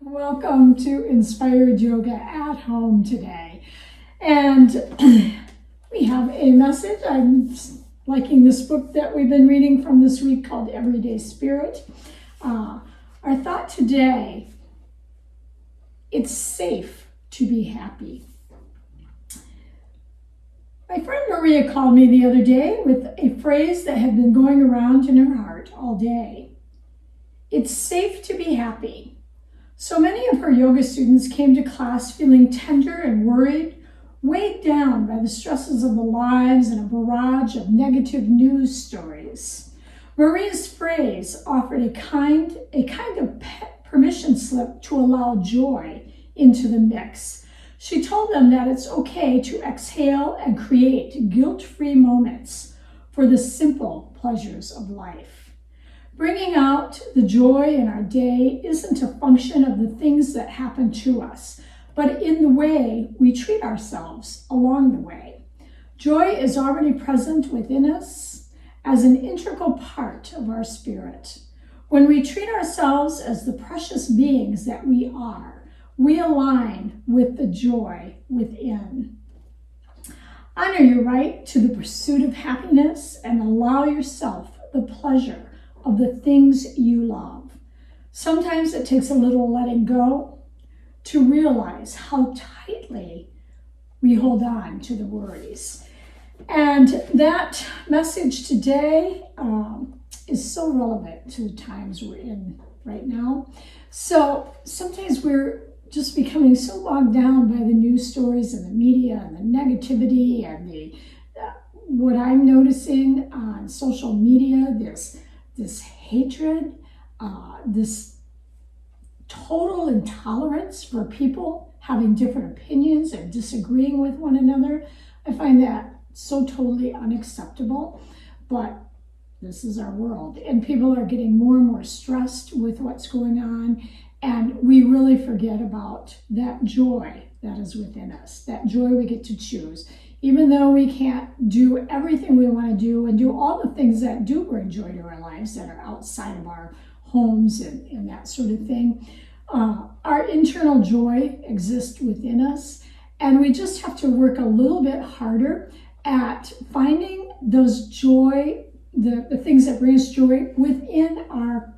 Welcome to Inspired Yoga at Home today. And we have a message. I'm liking this book that we've been reading from this week called Everyday Spirit. Our thought today, it's safe to be happy. My friend Maria called me the other day with a phrase that had been going around in her heart all day. It's safe to be happy. So many of her yoga students came to class feeling tender and worried, weighed down by the stresses of their lives and a barrage of negative news stories. Maria's phrase offered a kind of permission slip to allow joy into the mix. She told them that it's okay to exhale and create guilt-free moments for the simple pleasures of life. Bringing out the joy in our day isn't a function of the things that happen to us, but in the way we treat ourselves along the way. Joy is already present within us as an integral part of our spirit. When we treat ourselves as the precious beings that we are, we align with the joy within. Honor your right to the pursuit of happiness and allow yourself the pleasure of the things you love. Sometimes it takes a little letting go to realize how tightly we hold on to the worries. And that message today is so relevant to the times we're in right now. So sometimes we're just becoming so bogged down by the news stories and the media and the negativity and the what I'm noticing on social media, this hatred, this total intolerance for people having different opinions and disagreeing with one another. I find that so totally unacceptable, but this is our world. And people are getting more and more stressed with what's going on, and we really forget about that joy that is within us, that joy we get to choose. Even though we can't do everything we want to do and do all the things that do bring joy to our lives that are outside of our homes and that sort of thing, our internal joy exists within us. And we just have to work a little bit harder at finding those joy, the things that bring us joy within our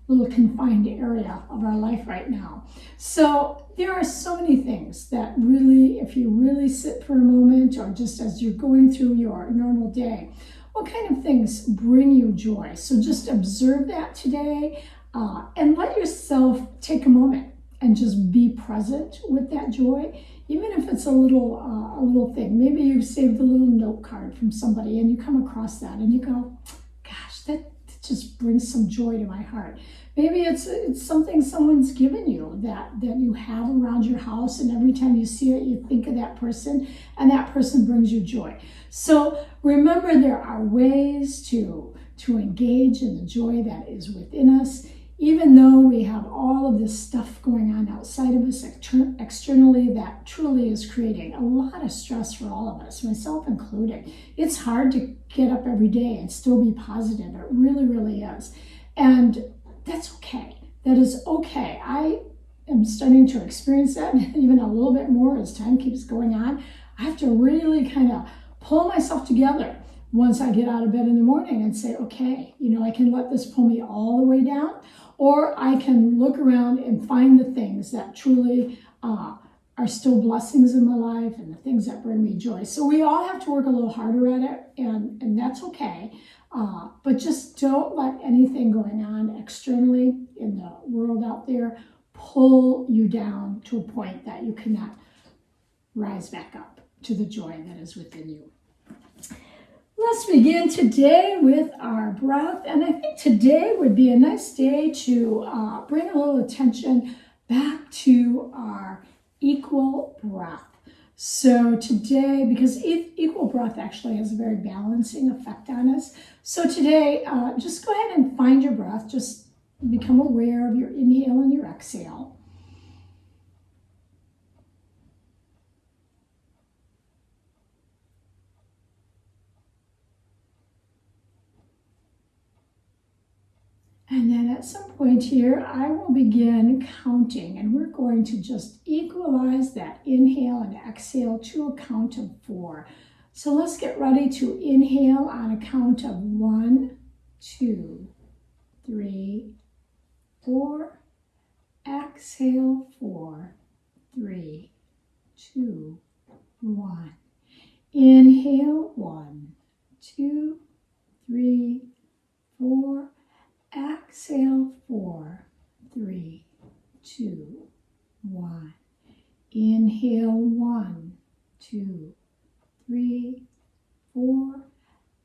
little confined area of our life right now. So there are so many things that really, if you really sit for a moment, or just as you're going through your normal day, what kind of things bring you joy? So just observe that today and let yourself take a moment and just be present with that joy, even if it's a little thing. Maybe you've saved a little note card from somebody and you come across that and you go, gosh, that just brings some joy to my heart. Maybe it's something someone's given you that you have around your house, and every time you see it, you think of that person, and that person brings you joy. So remember, there are ways to engage in the joy that is within us, even though we have all of this stuff going on outside of us externally that truly is creating a lot of stress for all of us, myself included. It's hard to get up every day and still be positive. It really, really is. And that's okay. That is okay. I am starting to experience that even a little bit more as time keeps going on. I have to really kind of pull myself together once I get out of bed in the morning and say, okay, I can let this pull me all the way down, or I can look around and find the things that truly are still blessings in my life and the things that bring me joy. So we all have to work a little harder at it, and that's okay. But just don't let anything going on externally in the world out there pull you down to a point that you cannot rise back up to the joy that is within you. Let's begin today with our breath. And I think today would be a nice day to bring a little attention back to our equal breath. So today, because equal breath actually has a very balancing effect on us. So today, just go ahead and find your breath. Just become aware of your inhale and your exhale. And then at some point here, I will begin counting, and we're going to just equalize that inhale and exhale to a count of 4. So let's get ready to inhale on a count of 1, 2, 3, 4. Exhale, 4, 3, 2, 1. Inhale, 1, 2, 3, 4. Exhale, 4, 3, 2, 1. Inhale, 1, 2, 3, 4.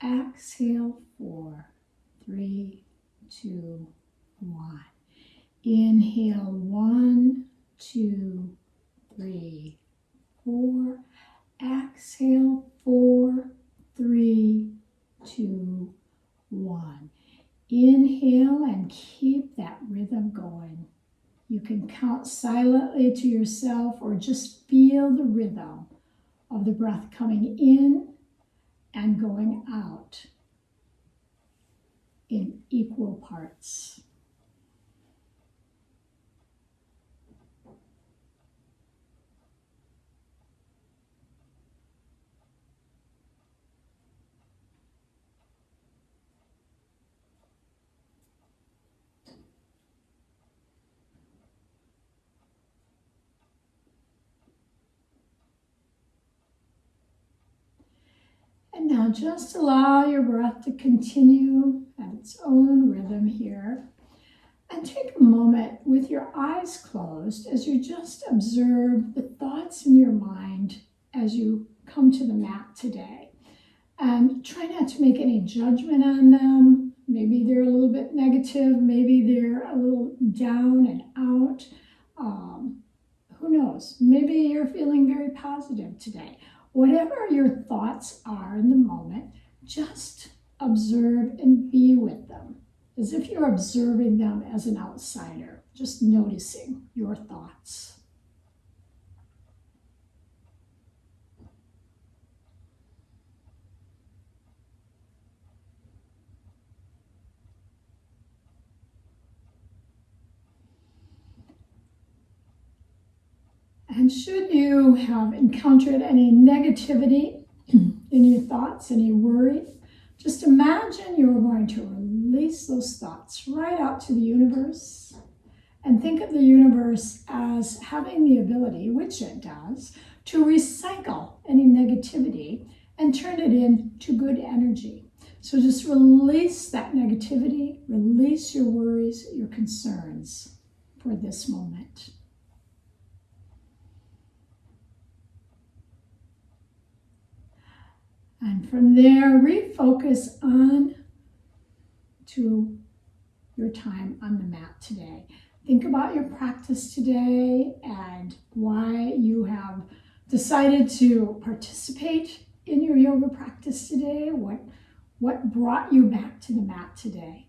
Exhale, 4, 3, 2, 1. Inhale, 1, 2, 3, 4. Exhale, 4, 3, 2, 1. Inhale and keep that rhythm going. You can count silently to yourself or just feel the rhythm of the breath coming in and going out in equal parts. And now just allow your breath to continue at its own rhythm here. And take a moment with your eyes closed as you just observe the thoughts in your mind as you come to the mat today. And try not to make any judgment on them. Maybe they're a little bit negative, maybe they're a little down and out. Who knows? Maybe you're feeling very positive today. Whatever your thoughts are in the moment, just observe and be with them, as if you're observing them as an outsider, just noticing your thoughts. And should you have encountered any negativity in your thoughts, any worry, just imagine you're going to release those thoughts right out to the universe. And think of the universe as having the ability, which it does, to recycle any negativity and turn it into good energy. So just release that negativity, release your worries, your concerns for this moment. And from there, refocus on to your time on the mat today. Think about your practice today and why you have decided to participate in your yoga practice today. What brought you back to the mat today?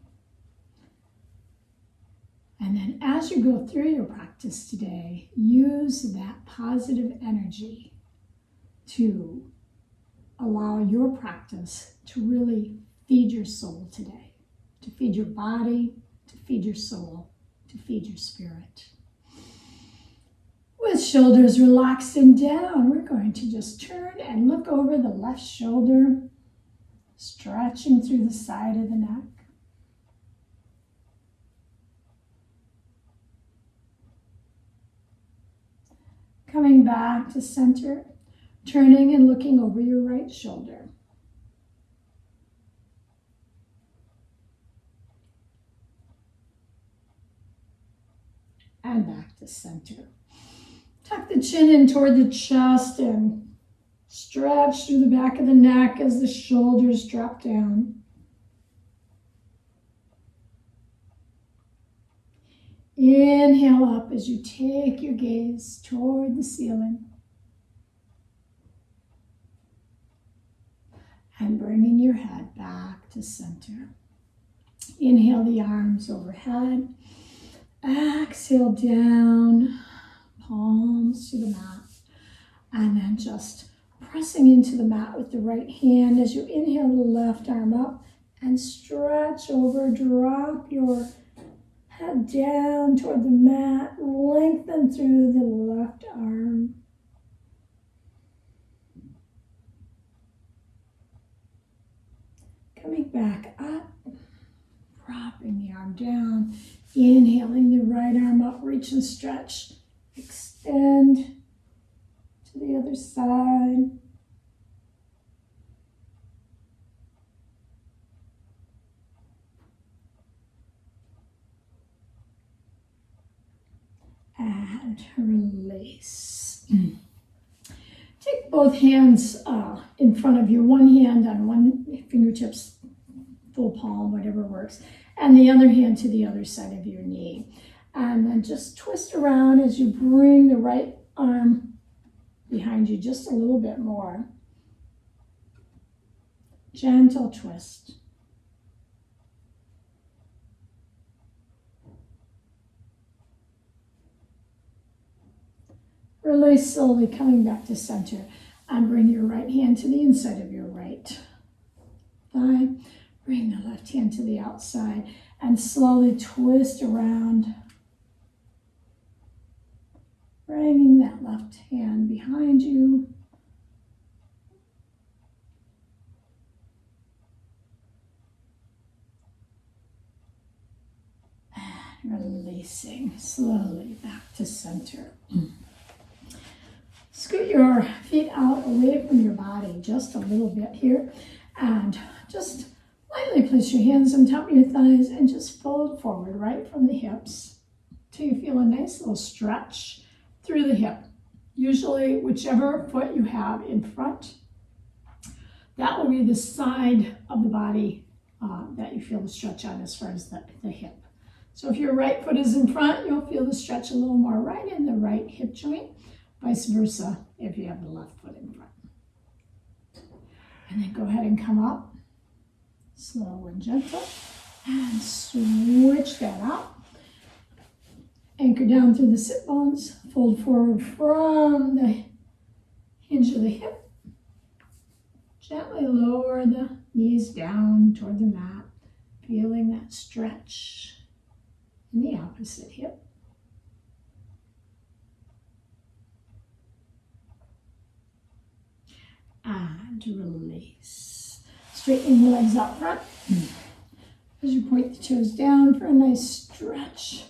And then as you go through your practice today, use that positive energy to allow your practice to really feed your soul today, to feed your body, to feed your soul, to feed your spirit. With shoulders relaxed and down, we're going to just turn and look over the left shoulder, stretching through the side of the neck. Coming back to center, turning and looking over your right shoulder. And back to center. Tuck the chin in toward the chest and stretch through the back of the neck as the shoulders drop down. Inhale up as you take your gaze toward the ceiling. And bringing your head back to center. Inhale the arms overhead. Exhale down, palms to the mat. And then just pressing into the mat with the right hand as you inhale the left arm up and stretch over. Drop your Head down toward the mat, lengthen through the left arm. Coming back up, dropping the arm down, inhaling the right arm up, reach and stretch, extend to the other side. And release. Take both hands in front of you, one hand on one fingertips, full palm, whatever works, and the other hand to the other side of your knee. And then just twist around as you bring the right arm behind you just a little bit more. Gentle twist. Release slowly, coming back to center. And bring your right hand to the inside of your right thigh. Bring the left hand to the outside and slowly twist around. Bringing that left hand behind you. And releasing slowly back to center. Scoot your feet out away from your body just a little bit here, and just lightly place your hands on top of your thighs and just fold forward right from the hips till you feel a nice little stretch through the hip. Usually whichever foot you have in front, that will be the side of the body that you feel the stretch on as far as the hip. So if your right foot is in front, you'll feel the stretch a little more right in the right hip joint. Vice versa if you have the left foot in front. And then go ahead and come up, slow and gentle, and switch that up. Anchor down through the sit bones, fold forward from the hinge of the hip. Gently lower the knees down toward the mat, feeling that stretch in the opposite hip. And release. Straightening the legs out front. As you point the toes down for a nice stretch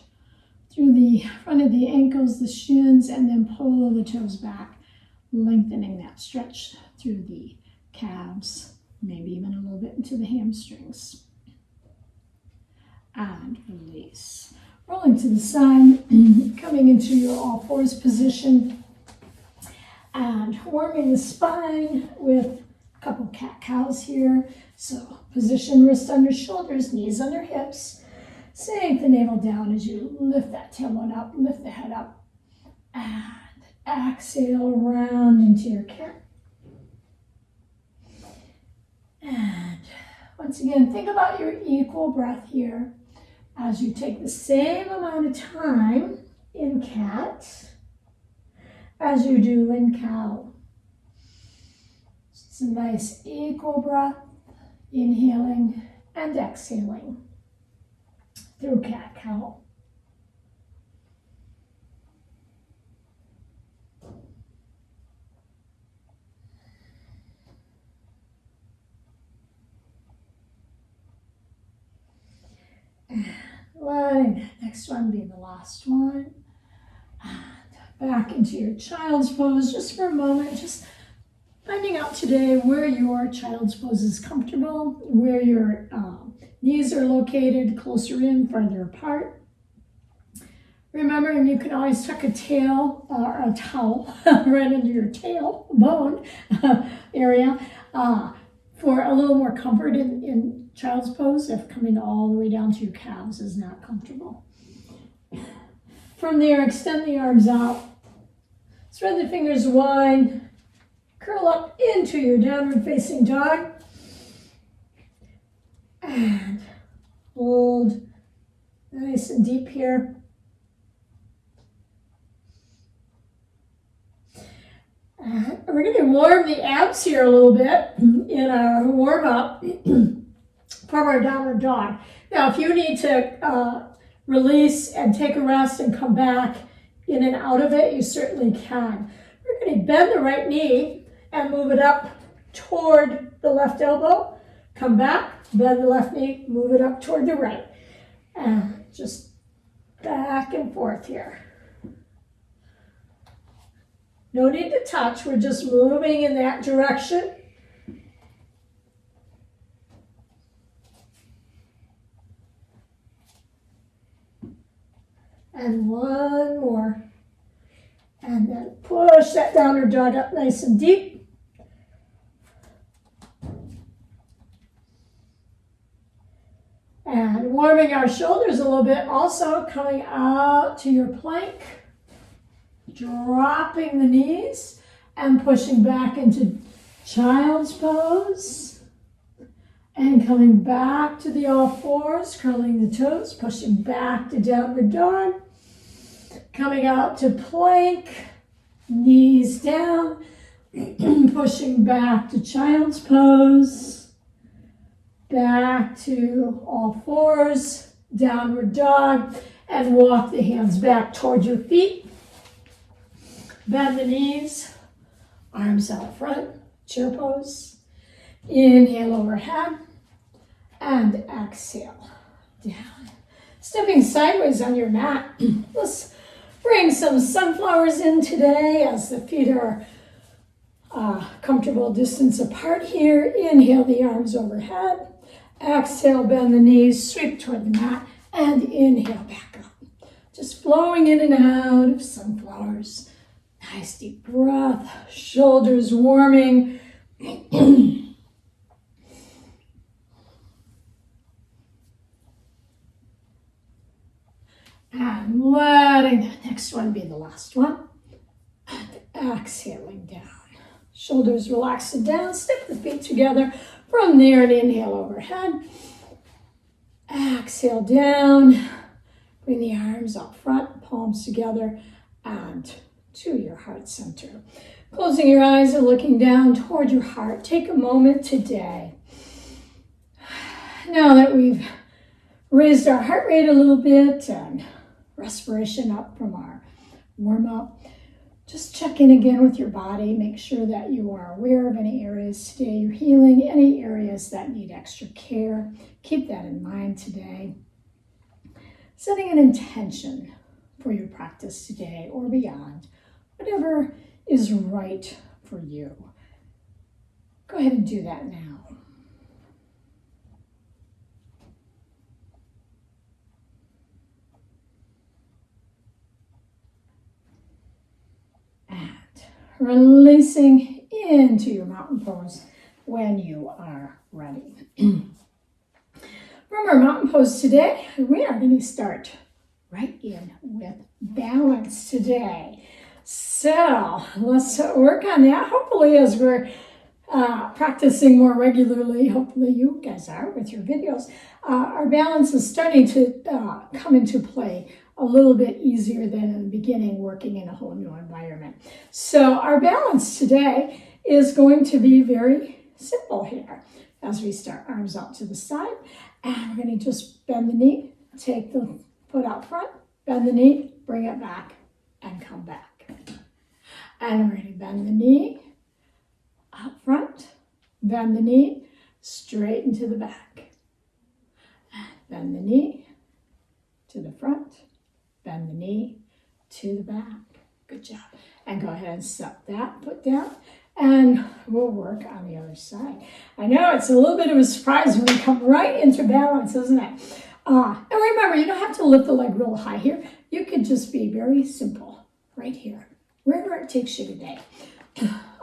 through the front of the ankles, the shins, and then pull the toes back, lengthening that stretch through the calves, maybe even a little bit into the hamstrings. And release. Rolling to the side, coming into your all fours position. And warming the spine with a couple cat-cows here. So position wrist under shoulders, knees under hips. Sink the navel down as you lift that tailbone up, lift the head up. And exhale around into your cat. And once again, think about your equal breath here as you take the same amount of time in cat as you do in cow. It's a nice equal breath, inhaling and exhaling through cat-cow. Letting that next one be the last one. And back into your child's pose just for a moment. Just finding out today where your child's pose is comfortable, where your knees are located, closer in, farther apart. Remembering you can always tuck a tail or a towel right into your tail bone area for a little more comfort in child's pose if coming all the way down to your calves is not comfortable. From there, extend the arms out, spread the fingers wide, curl up into your downward facing dog, and hold nice and deep here. We're going to warm the abs here a little bit in our warm up from our downward dog. Now, if you need to release and take a rest and come back in and out of it, you certainly can. We're going to bend the right knee and move it up toward the left elbow. Come back, bend the left knee, move it up toward the right. And just back and forth here. No need to touch, we're just moving in that direction. And one more. And then push that downward dog up nice and deep. And warming our shoulders a little bit, also coming out to your plank. Dropping the knees and pushing back into child's pose. And coming back to the all fours, curling the toes, pushing back to downward dog. Coming out to plank, knees down, pushing back to child's pose. Back to all fours, downward dog, and walk the hands back toward your feet. Bend the knees, arms out front, chair pose. Inhale overhead and exhale down. Stepping sideways on your mat. Let's bring some sunflowers in today as the feet are comfortable distance apart here. Inhale the arms overhead. Exhale, bend the knees, sweep toward the mat, and inhale back up. Just flowing in and out of sunflowers. Nice deep breath, shoulders warming. And letting that next one be the last one. And exhaling down. Shoulders relaxed down, step the feet together. From there, an inhale overhead. Exhale down. Bring the arms out front, palms together, and to your heart center. Closing your eyes and looking down toward your heart. Take a moment today. Now that we've raised our heart rate a little bit and respiration up from our warm up, just check in again with your body. Make sure that you are aware of any areas today you're healing, any areas that need extra care. Keep that in mind today. Setting an intention for your practice today or beyond, whatever is right for you. Go ahead and do that now. Releasing into your mountain pose when you are ready. From our mountain pose today, we are going to start right in with balance today. So let's work on that. Hopefully, as we're practicing more regularly, hopefully you guys are with your videos, our balance is starting to come into play a little bit easier than in the beginning, working in a whole new environment. So our balance today is going to be very simple here as we start arms out to the side. And we're going to just bend the knee, take the foot out front, bend the knee, bring it back, and come back. And we're going to bend the knee out front, bend the knee, straight into the back. Bend the knee to the front, bend the knee to the back. Good job. And go ahead and set that foot down, and we'll work on the other side. I know it's a little bit of a surprise when we come right into balance, isn't it? And remember, you don't have to lift the leg real high here. You can just be very simple right here, wherever it takes you today.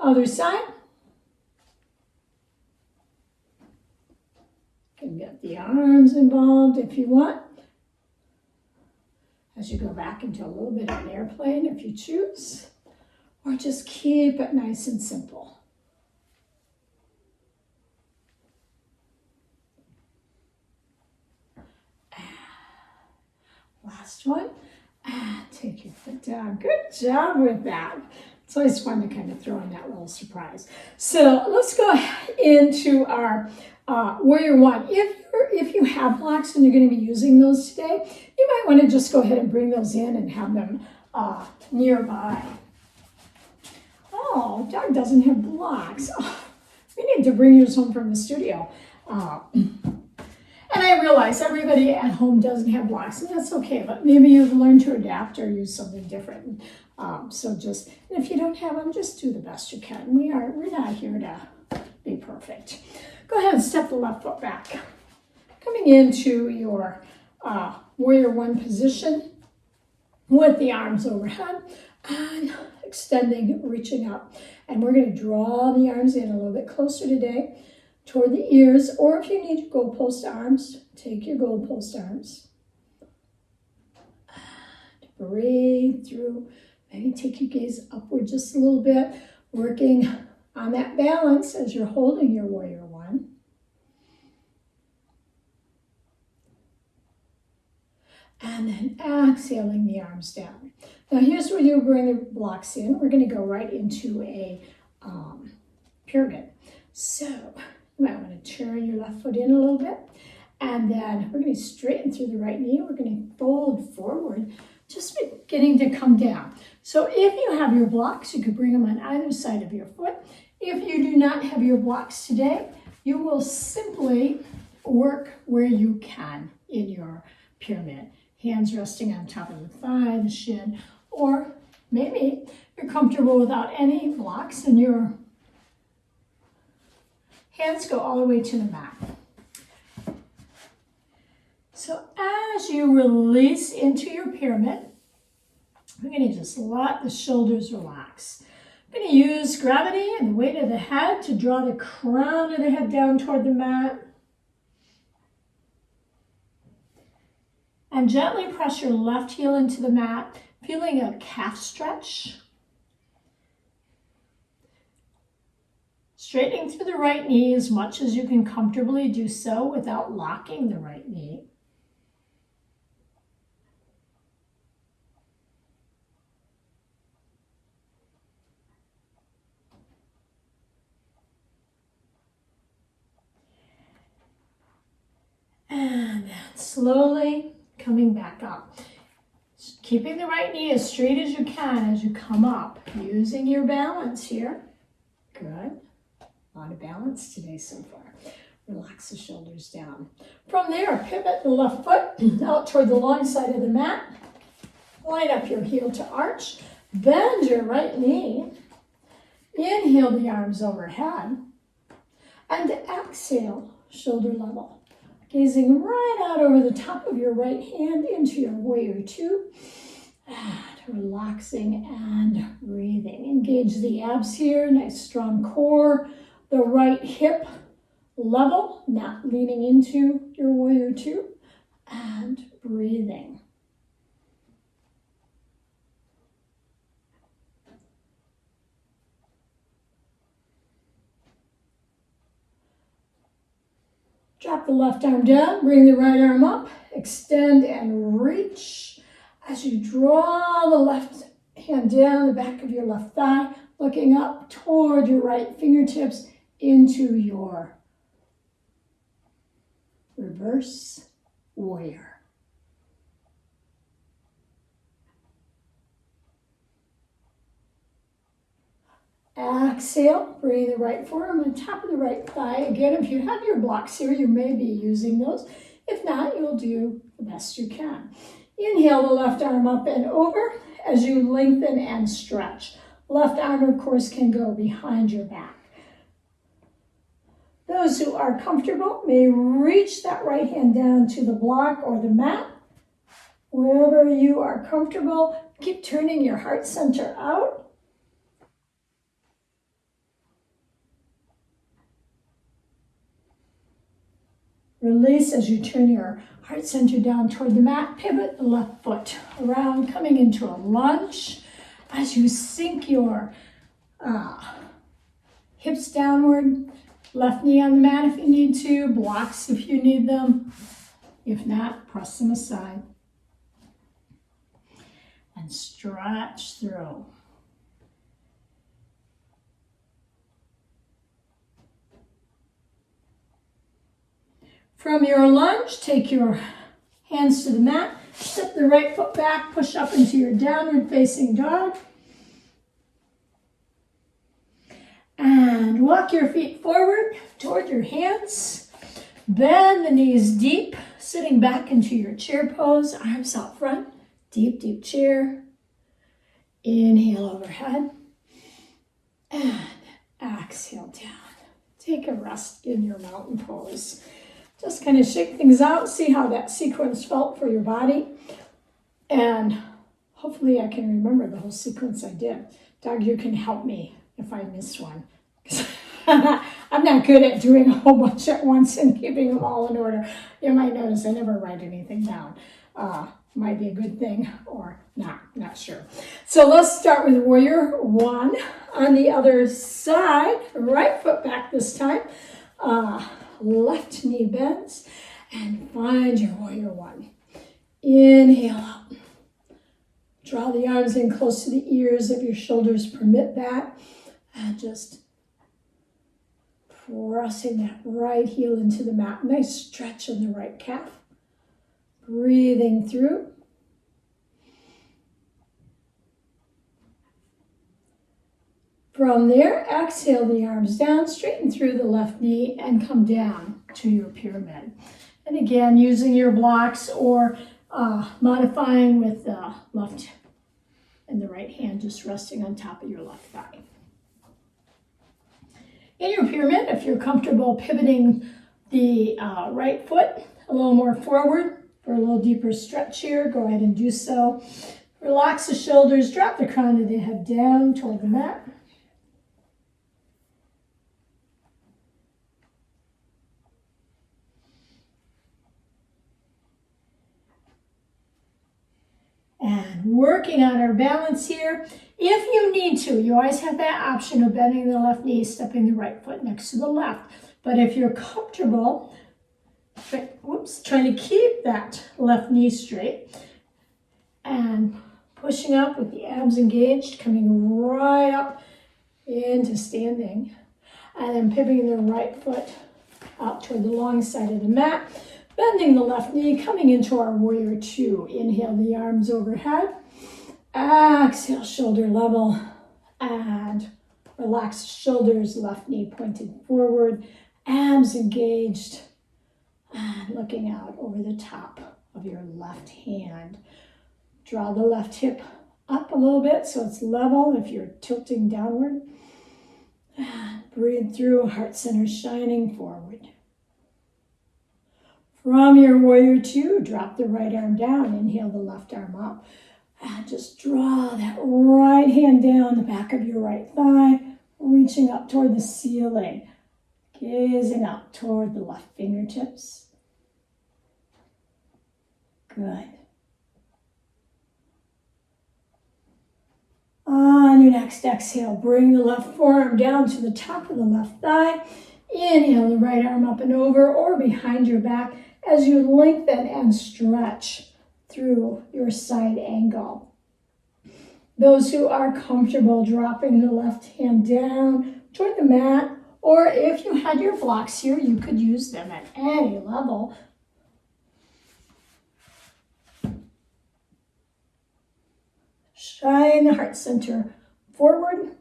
Other side. You can get the arms involved if you want, as you go back into a little bit of an airplane if you choose, or just keep it nice and simple. Last one, and take your foot down. Good job with that. It's always fun to kind of throw in that little surprise. So let's go into our Warrior One. If you have blocks and you're going to be using those today, you might want to just go ahead and bring those in and have them nearby. Oh, Doug doesn't have blocks. Oh, we need to bring yours home from the studio. And I realize everybody at home doesn't have blocks, and that's okay, but maybe you've learned to adapt or use something different. So just, and if you don't have them, just do the best you can. We're not here to be perfect. Go ahead and step the left foot back. Coming into your Warrior One position with the arms overhead and extending, reaching up. And we're going to draw the arms in a little bit closer today toward the ears, or if you need goalpost arms, take your goalpost arms. And breathe through. Maybe take your gaze upward just a little bit, working on that balance as you're holding your Warrior One. And then exhaling the arms down. Now here's where you bring the blocks in. We're going to go right into a pyramid. So you might want to turn your left foot in a little bit. And then we're going to straighten through the right knee. We're going to fold forward, just beginning to come down. So if you have your blocks, you could bring them on either side of your foot. If you do not have your blocks today, you will simply work where you can in your pyramid. Hands resting on top of the thigh, the shin, or maybe you're comfortable without any blocks and your hands go all the way to the mat. So as you release into your pyramid, we're going to just let the shoulders relax. I'm going to use gravity and the weight of the head to draw the crown of the head down toward the mat. And gently press your left heel into the mat, feeling a calf stretch. Straightening through the right knee as much as you can comfortably do so without locking the right knee. And then slowly coming back up. Keeping the right knee as straight as you can as you come up, using your balance here. Good. A lot of balance today so far. Relax the shoulders down. From there, pivot the left foot out toward the long side of the mat. Line up your heel to arch. Bend your right knee. Inhale the arms overhead. And exhale, shoulder level. Gazing right out over the top of your right hand into your Warrior Two. And relaxing and breathing. Engage the abs here, nice strong core. The right hip level, not leaning into your Warrior Two. And breathing. Drop the left arm down, bring the right arm up, extend and reach. As you draw the left hand down the back of your left thigh, looking up toward your right fingertips into your reverse warrior. Exhale, bring the right forearm on top of the right thigh. Again, if you have your blocks here, you may be using those. If not, you'll do the best you can. Inhale the left arm up and over as you lengthen and stretch. Left arm, of course, can go behind your back. Those who are comfortable may reach that right hand down to the block or the mat. Wherever you are comfortable, keep turning your heart center out. Release as you turn your heart center down toward the mat. Pivot the left foot around, coming into a lunge. As you sink your hips downward, left knee on the mat if you need to, blocks if you need them. If not, press them aside. And stretch through. From your lunge, take your hands to the mat, step the right foot back, push up into your downward facing dog. And walk your feet forward toward your hands. Bend the knees deep, sitting back into your chair pose, arms out front, deep, deep chair. Inhale overhead and exhale down. Take a rest in your mountain pose. Just kind of shake things out, see how that sequence felt for your body. And hopefully I can remember the whole sequence I did. Doug, you can help me if I miss one. I'm not good at doing a whole bunch at once and keeping them all in order. You might notice I never write anything down. Might be a good thing or not sure. So let's start with warrior one. On the other side, right foot back this time. Left knee bends and find your warrior one. Inhale out. Draw the arms in close to the ears if your shoulders permit that. And just pressing that right heel into the mat. Nice stretch in the right calf. Breathing through. From there, exhale the arms down, straighten through the left knee, and come down to your pyramid. And again, using your blocks or modifying with the left and the right hand just resting on top of your left thigh. In your pyramid, if you're comfortable pivoting the right foot a little more forward for a little deeper stretch here, go ahead and do so. Relax the shoulders, drop the crown of the head down toward the mat. And working on our balance here. If you need to, you always have that option of bending the left knee, stepping the right foot next to the left. But if you're comfortable, trying to keep that left knee straight and pushing up with the abs engaged, coming right up into standing, and then pivoting the right foot out toward the long side of the mat. Bending the left knee, coming into our warrior two. Inhale the arms overhead. Exhale, shoulder level. And relax shoulders, left knee pointed forward. Abs engaged. And looking out over the top of your left hand. Draw the left hip up a little bit so it's level if you're tilting downward. And breathe through, heart center shining forward. From your warrior two, drop the right arm down. Inhale the left arm up. And just draw that right hand down the back of your right thigh, reaching up toward the ceiling. Gazing up toward the left fingertips. Good. On your next exhale, bring the left forearm down to the top of the left thigh. Inhale the right arm up and over or behind your back as you lengthen and stretch through your side angle. Those who are comfortable dropping the left hand down toward the mat, or if you had your blocks here, you could use them at any level. Shine the heart center forward.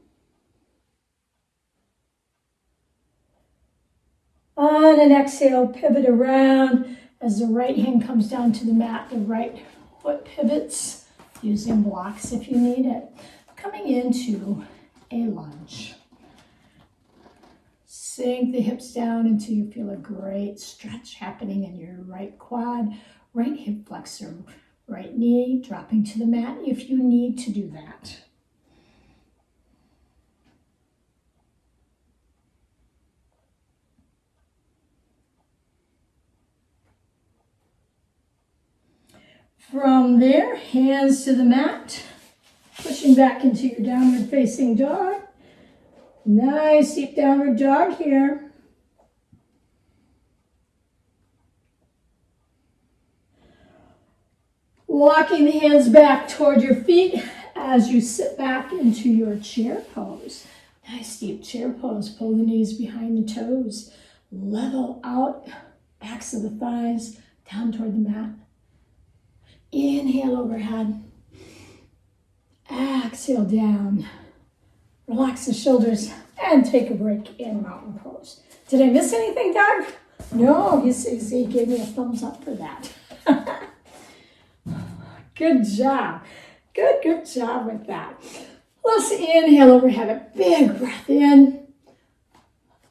On an exhale, pivot around as the right hand comes down to the mat. The right foot pivots, using blocks if you need it. Coming into a lunge. Sink the hips down until you feel a great stretch happening in your right quad, right hip flexor, right knee dropping to the mat if you need to do that. From there, hands to the mat, pushing back into your downward facing dog. Nice deep downward dog here. Walking the hands back toward your feet as you sit back into your chair pose. Nice deep chair pose. Pull the knees behind the toes. Level out backs of the thighs down toward the mat. Inhale overhead. Exhale down. Relax the shoulders and take a break in mountain pose. Did I miss anything, Doug? No, he gave me a thumbs up for that. Good job. Good job with that. Let's inhale overhead, a big breath in.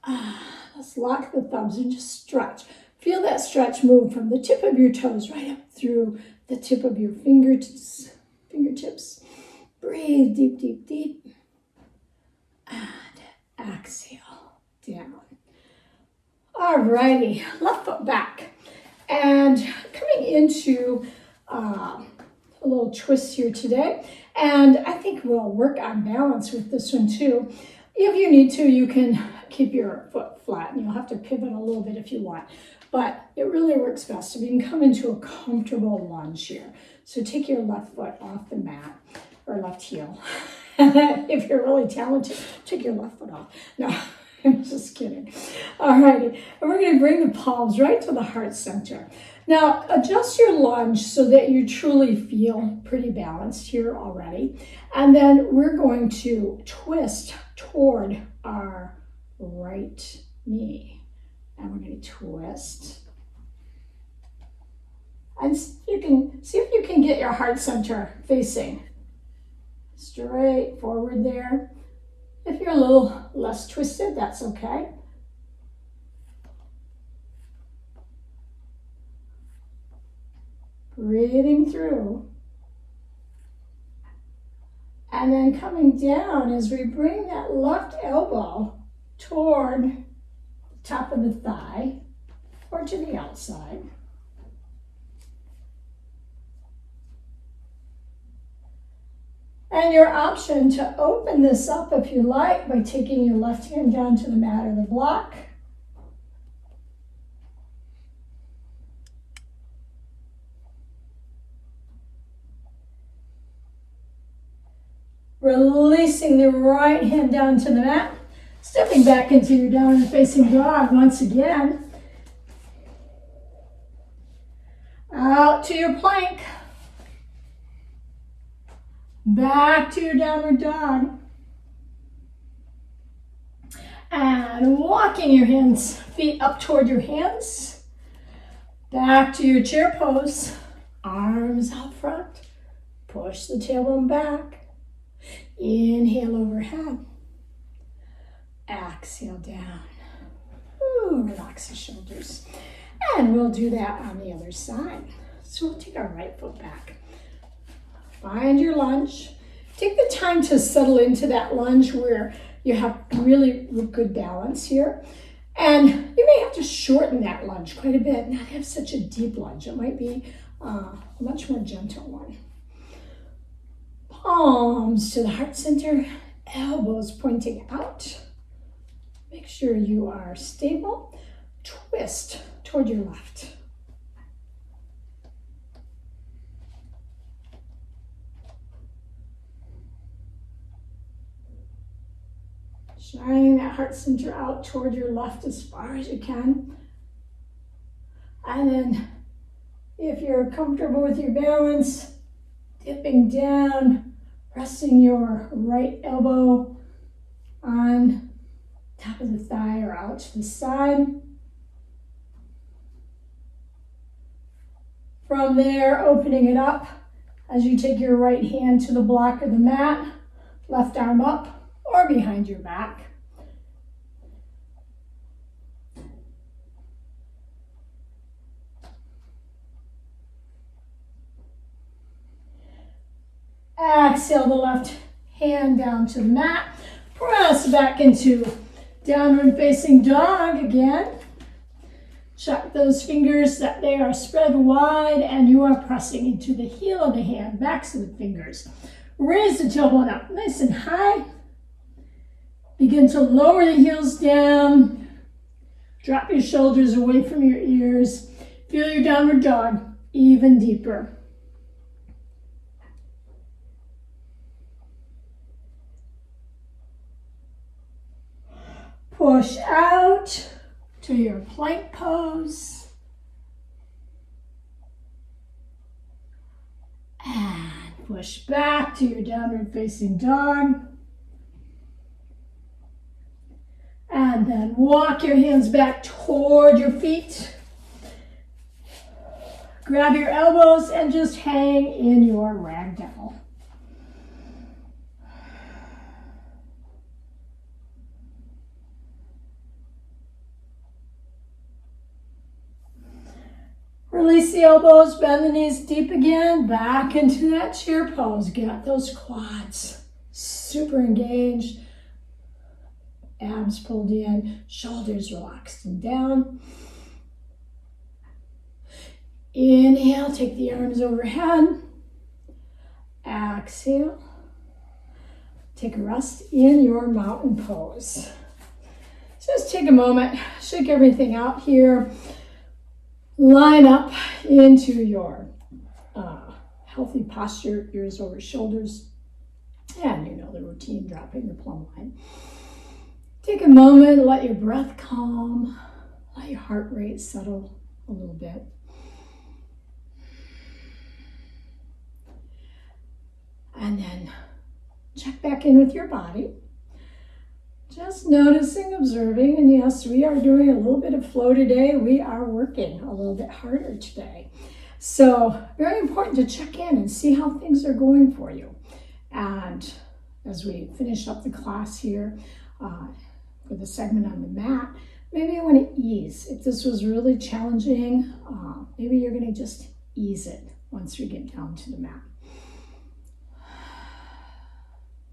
Let's lock the thumbs and just stretch. Feel that stretch move from the tip of your toes right up through the tip of your fingertips. Breathe deep, deep, deep. And exhale down. Alrighty, left foot back. And coming into a little twist here today. And I think we'll work on balance with this one too. If you need to, you can keep your foot flat and you'll have to pivot a little bit if you want. But it really works best if you can come into a comfortable lunge here. So take your left foot off the mat, or left heel. If you're really talented, take your left foot off. No, I'm just kidding. All righty, and we're going to bring the palms right to the heart center. Now, adjust your lunge so that you truly feel pretty balanced here already. And then we're going to twist toward our right knee. And we're going to twist. And you can see if you can get your heart center facing straight forward there. If you're a little less twisted, that's okay. Breathing through. And then coming down as we bring that left elbow toward the top of the thigh or to the outside. And your option to open this up if you like by taking your left hand down to the mat or the block. Releasing the right hand down to the mat. Stepping back into your downward facing dog once again. Out to your plank. Back to your downward dog. And walking your feet up toward your hands. Back to your chair pose. Arms out front. Push the tailbone back. Inhale overhead. Exhale down. Ooh, relax the shoulders. And we'll do that on the other side. So we'll take our right foot back. Find your lunge. Take the time to settle into that lunge where you have really good balance here. And you may have to shorten that lunge quite a bit, not have such a deep lunge. It might be a much more gentle one. Palms to the heart center, elbows pointing out. Make sure you are stable. Twist toward your left. Shining that heart center out toward your left as far as you can. And then, if you're comfortable with your balance, dipping down, resting your right elbow on top of the thigh or out to the side. From there, opening it up as you take your right hand to the block or the mat, left arm up or behind your back. Exhale the left hand down to the mat. Press back into downward facing dog again. Check those fingers that they are spread wide and you are pressing into the heel of the hand, backs of the fingers. Raise the tailbone up nice and high. Begin to lower the heels down. Drop your shoulders away from your ears. Feel your downward dog even deeper. Push out to your plank pose. push back to your downward facing dog. And then walk your hands back toward your feet. Grab your elbows and just hang in your ragdoll. Release the elbows, bend the knees deep again, back into that chair pose. Get those quads super engaged. Abs pulled in, shoulders relaxed and down. Inhale, take the arms overhead. Exhale. Take a rest in your mountain pose. Just take a moment, shake everything out here. Line up into your healthy posture, ears over shoulders. And you know the routine, dropping the plumb line. Take a moment, let your breath calm, let your heart rate settle a little bit. And then check back in with your body. Just noticing, observing, and yes, we are doing a little bit of flow today. We are working a little bit harder today. So very important to check in and see how things are going for you. And as we finish up the class here for the segment on the mat, maybe you want to ease. If this was really challenging, maybe you're going to just ease it once we get down to the mat.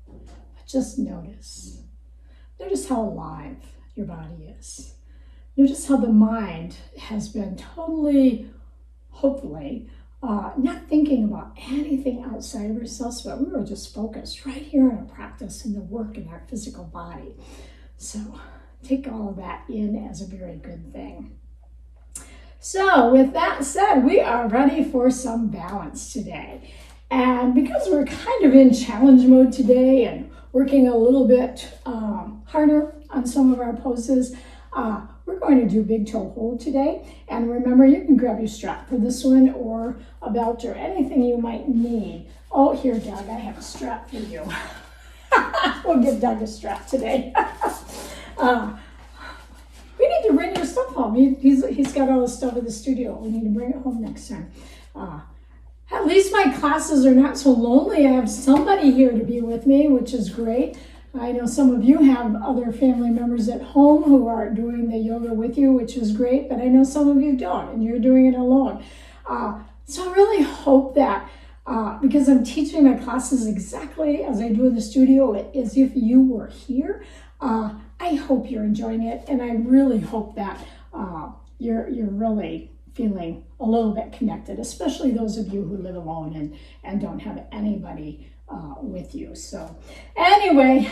But just notice. Notice how alive your body is. Notice how the mind has been totally, hopefully, not thinking about anything outside of ourselves, but we were just focused right here on our practice and the work in our physical body. So take all of that in as a very good thing. So with that said, we are ready for some balance today. And because we're kind of in challenge mode today and working a little bit harder on some of our poses, we're going to do big toe hold today. And remember, you can grab your strap for this one or a belt or anything you might need. Oh, here, Doug, I have a strap for you. We'll give Doug a strap today. We need to bring your stuff home. He's got all the stuff in the studio. We need to bring it home next time. At least my classes are not so lonely. I have somebody here to be with me, which is great. I know some of you have other family members at home who are doing the yoga with you, which is great, but I know some of you don't, and you're doing it alone. So I really hope that, because I'm teaching my classes exactly as I do in the studio, as if you were here, I hope you're enjoying it, and I really hope that you're really feeling a little bit connected, especially those of you who live alone and don't have anybody with you. So anyway,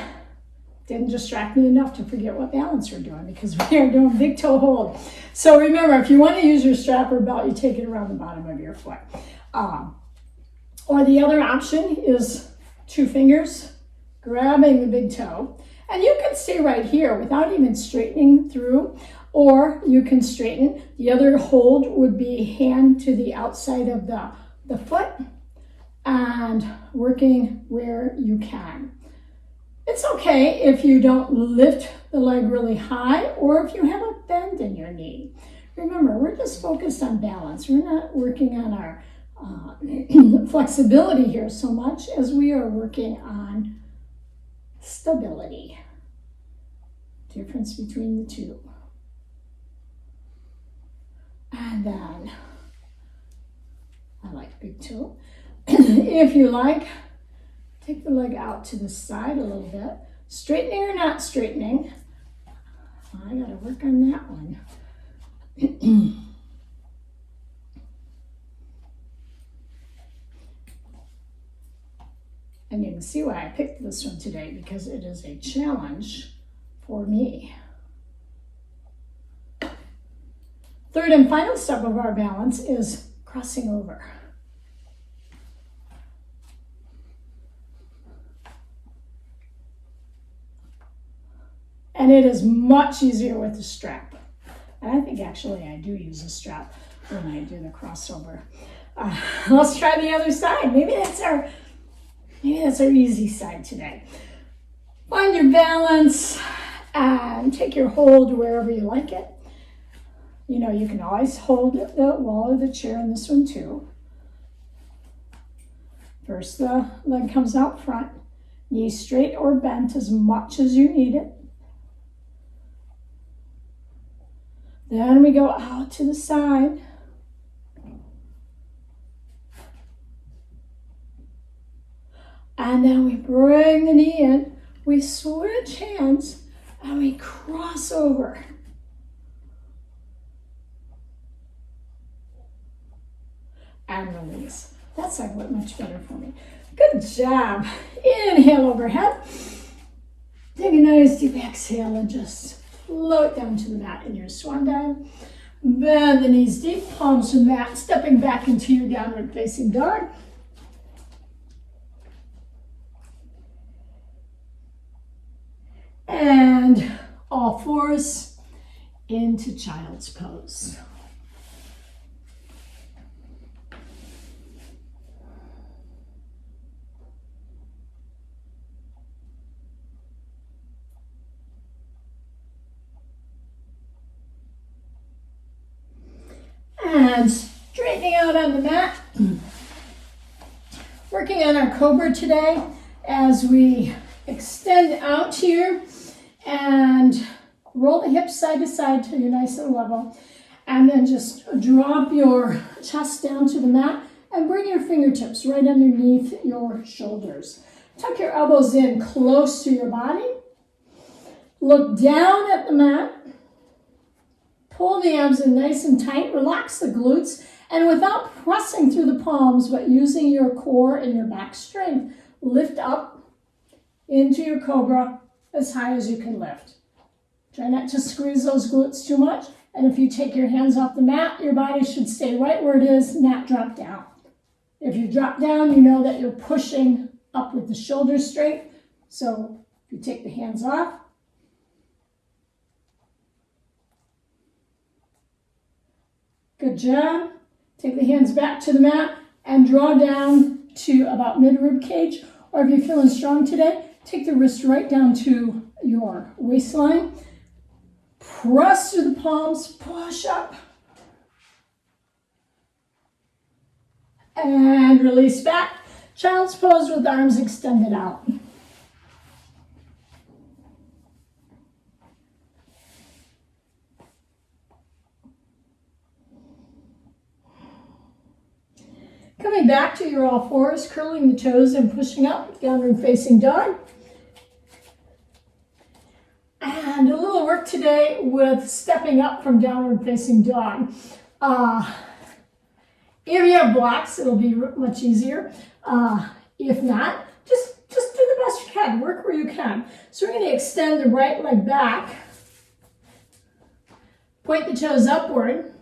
didn't distract me enough to forget what balance we're doing, because we are doing big toe hold. So remember, if you want to use your strap or belt, you take it around the bottom of your foot. Or the other option is 2 fingers grabbing the big toe. And you can stay right here without even straightening through, or you can straighten. The other hold would be hand to the outside of the foot and working where you can. It's okay if you don't lift the leg really high or if you have a bend in your knee. Remember, we're just focused on balance. We're not working on our flexibility here so much as we are working on stability. Difference between the two. And then I like big toe. If you like, take the leg out to the side a little bit. Straightening or not straightening. I gotta work on that one. And you can see why I picked this one today, because it is a challenge for me. Third and final step of our balance is crossing over. And it is much easier with a strap. And I think actually I do use a strap when I do the crossover. Let's try the other side. Maybe that's our Maybe that's our easy side today. Find your balance and take your hold wherever you like it. You know, you can always hold the wall or the chair in this one too. First, the leg comes out front, knee straight or bent as much as you need it. Then we go out to the side. And then we bring the knee in, we switch hands, and we cross over. And release. That side went much better for me. Good job. Inhale overhead. Take a nice deep exhale and just float down to the mat in your swan dive. Bend the knees deep, palms to the mat, stepping back into your downward facing dog. And all fours into child's pose. And straightening out on the mat. Working on our cobra today as we extend out here and roll the hips side to side till you're nice and level. And then just drop your chest down to the mat and bring your fingertips right underneath your shoulders. Tuck your elbows in close to your body. Look down at the mat. Pull the abs in nice and tight. Relax the glutes. And without pressing through the palms, but using your core and your back strength, lift up into your cobra as high as you can lift. Try not to squeeze those glutes too much. And if you take your hands off the mat, your body should stay right where it is, not drop down. If you drop down, you know that you're pushing up with the shoulders straight. So if you take the hands off, good job. Take the hands back to the mat and draw down to about mid-rib cage. Or if you're feeling strong today, take the wrist right down to your waistline. Press through the palms, push up. And release back. Child's pose with arms extended out. Coming back to your all fours, curling the toes and pushing up, downward facing dog. And a little work today with stepping up from downward facing dog. If you have blocks, it'll be much easier. If not, just do the best you can. Work where you can. So we're going to extend the right leg back. Point the toes upward.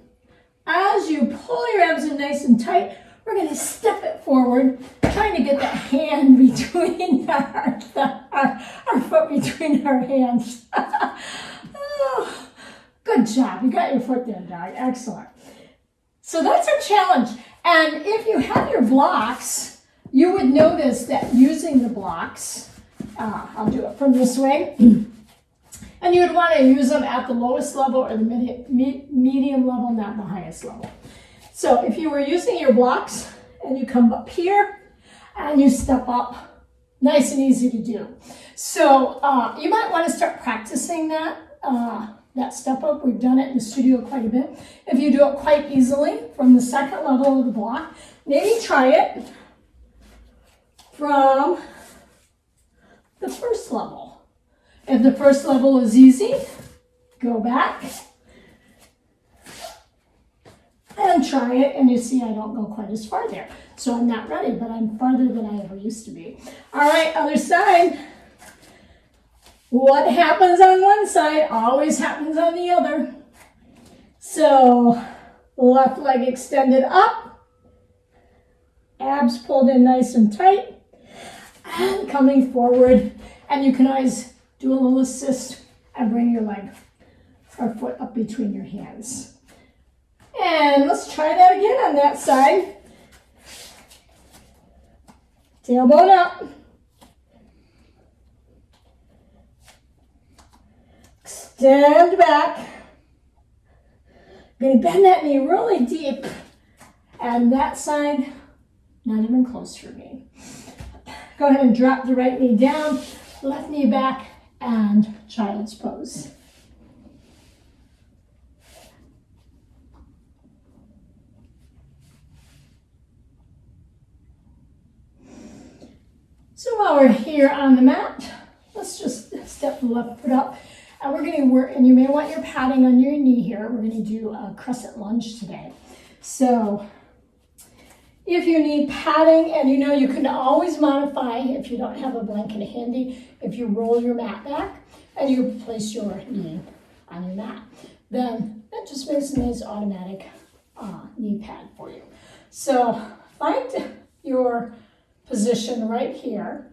As you pull your abs in nice and tight, we're going to step it forward, trying to get that hand between our foot between our hands. Oh, good job. You got your foot there, dog. Excellent. So that's our challenge. And if you have your blocks, you would notice that using the blocks, I'll do it from this way, and you would want to use them at the lowest level or the medium level, not the highest level. So if you were using your blocks and you come up here and you step up, nice and easy to do. So you might want to start practicing that step up. We've done it in the studio quite a bit. If you do it quite easily from the second level of the block, maybe try it from the first level. If the first level is easy, go back and try it, and you see I don't go quite as far there. So I'm not ready, but I'm farther than I ever used to be. All right, other side. What happens on one side always happens on the other. So left leg extended up, abs pulled in nice and tight, and coming forward. And you can always do a little assist and bring your leg or foot up between your hands. And let's try that again on that side. Tailbone up. Extend back. You're going to bend that knee really deep. And that side, not even close for me. Go ahead and drop the right knee down, left knee back, and child's pose. So while we're here on the mat, let's just step the left foot up. And we're going to work, and you may want your padding on your knee here. We're going to do a crescent lunge today. So if you need padding, and you know you can always modify if you don't have a blanket handy, if you roll your mat back and you place your knee on your mat, then that just makes a nice automatic knee pad for you. So find your position right here,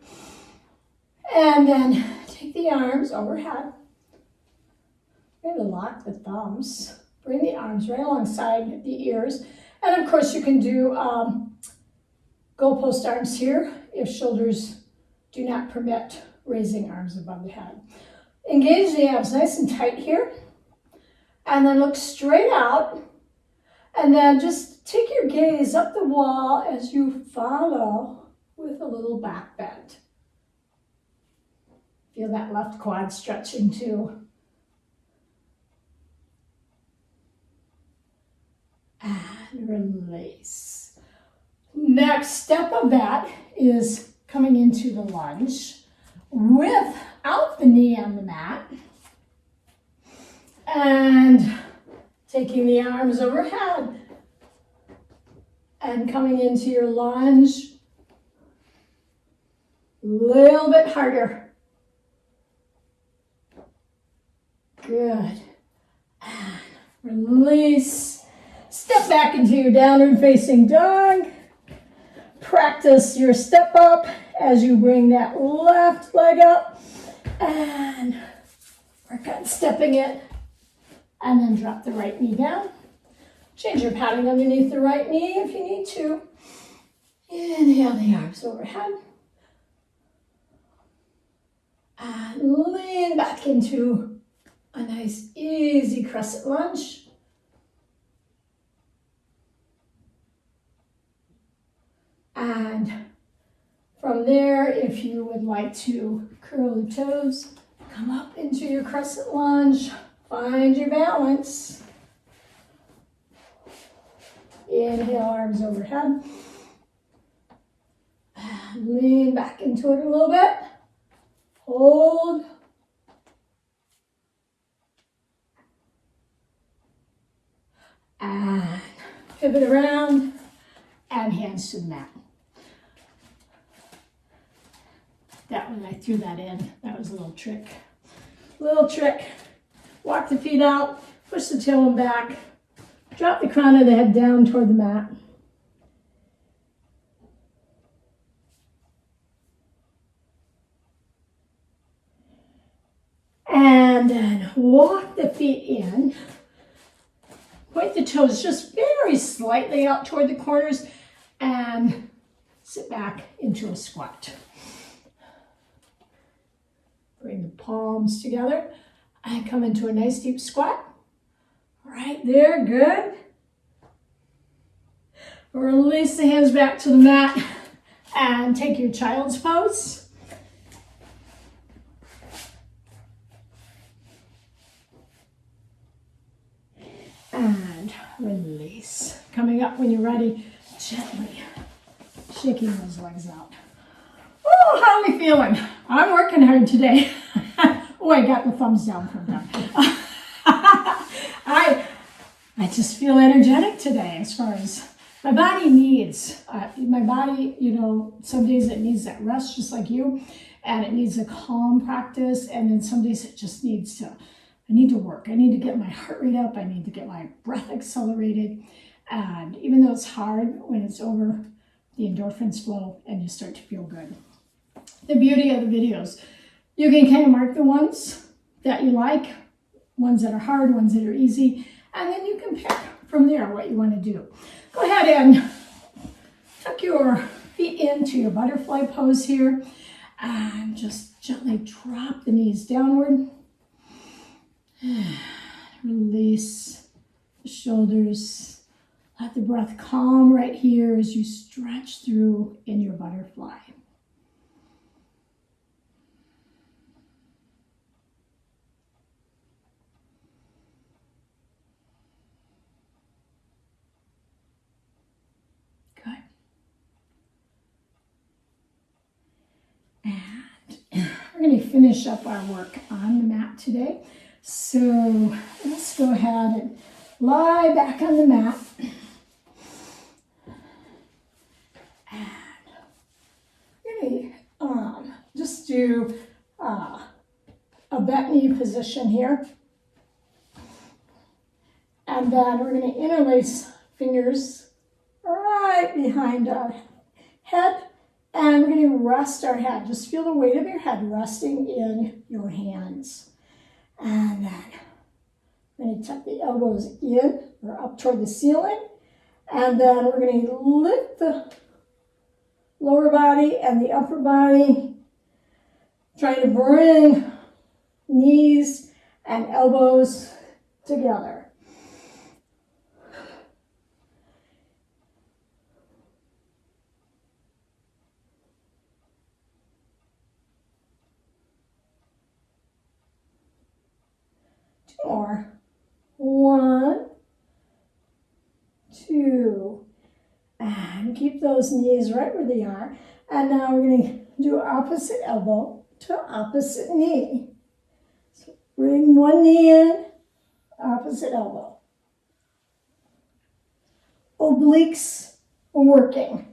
and then take the arms overhead. Maybe lock the thumbs. Bring the arms right alongside the ears. And of course you can do goalpost arms here if shoulders do not permit raising arms above the head. Engage the abs nice and tight here. And then look straight out. And then just take your gaze up the wall as you follow with a little back bend. Feel that left quad stretching too. And release. Next step of that is coming into the lunge without the knee on the mat. And taking the arms overhead and coming into your lunge. A little bit harder. Good. And release. Step back into your downward facing dog. Practice your step up as you bring that left leg up. And work on stepping it. And then drop the right knee down. Change your padding underneath the right knee if you need to. Inhale the arms overhead. And lean back into a nice easy crescent lunge. And from there, if you would like to curl the toes, come up into your crescent lunge. Find your balance. Inhale, arms overhead. And lean back into it a little bit. Hold. And pivot around and hands to the mat. That one, I threw that in. That was a little trick. Little trick. Walk the feet out, push the tailbone back, drop the crown of the head down toward the mat. And then walk the feet in. Point the toes just very slightly out toward the corners and sit back into a squat. Bring the palms together and come into a nice deep squat. Right there, good. Release the hands back to the mat and take your child's pose. And release. Coming up when you're ready, gently shaking those legs out. Oh, how are we feeling? I'm working hard today. Oh, I got the thumbs down from them. I just feel energetic today as far as my body needs. My body, you know, some days it needs that rest just like you, and it needs a calm practice, and then some days it just needs to, I need to work. I need to get my heart rate up. I need to get my breath accelerated. And even though it's hard, when it's over, the endorphins flow and you start to feel good. The beauty of the videos, you can kind of mark the ones that you like, ones that are hard, ones that are easy, and then you can pick from there what you want to do. Go ahead and tuck your feet feet into your butterfly pose here. And just gently drop the knees downward. Release the shoulders. Let the breath calm right here as you stretch through in your butterfly. Good. And we're going to finish up our work on the mat today. So let's go ahead and lie back on the mat. And we're going to just do a bent knee position here. And then we're going to interlace fingers right behind our head. And we're going to rest our head. Just feel the weight of your head resting in your hands. And then we're going to tuck the elbows in or up toward the ceiling. And then we're going to lift the lower body and the upper body, trying to bring knees and elbows together. More. 1, 2, and keep those knees right where they are. And now we're going to do opposite elbow to opposite knee. So bring one knee in, opposite elbow. Obliques working.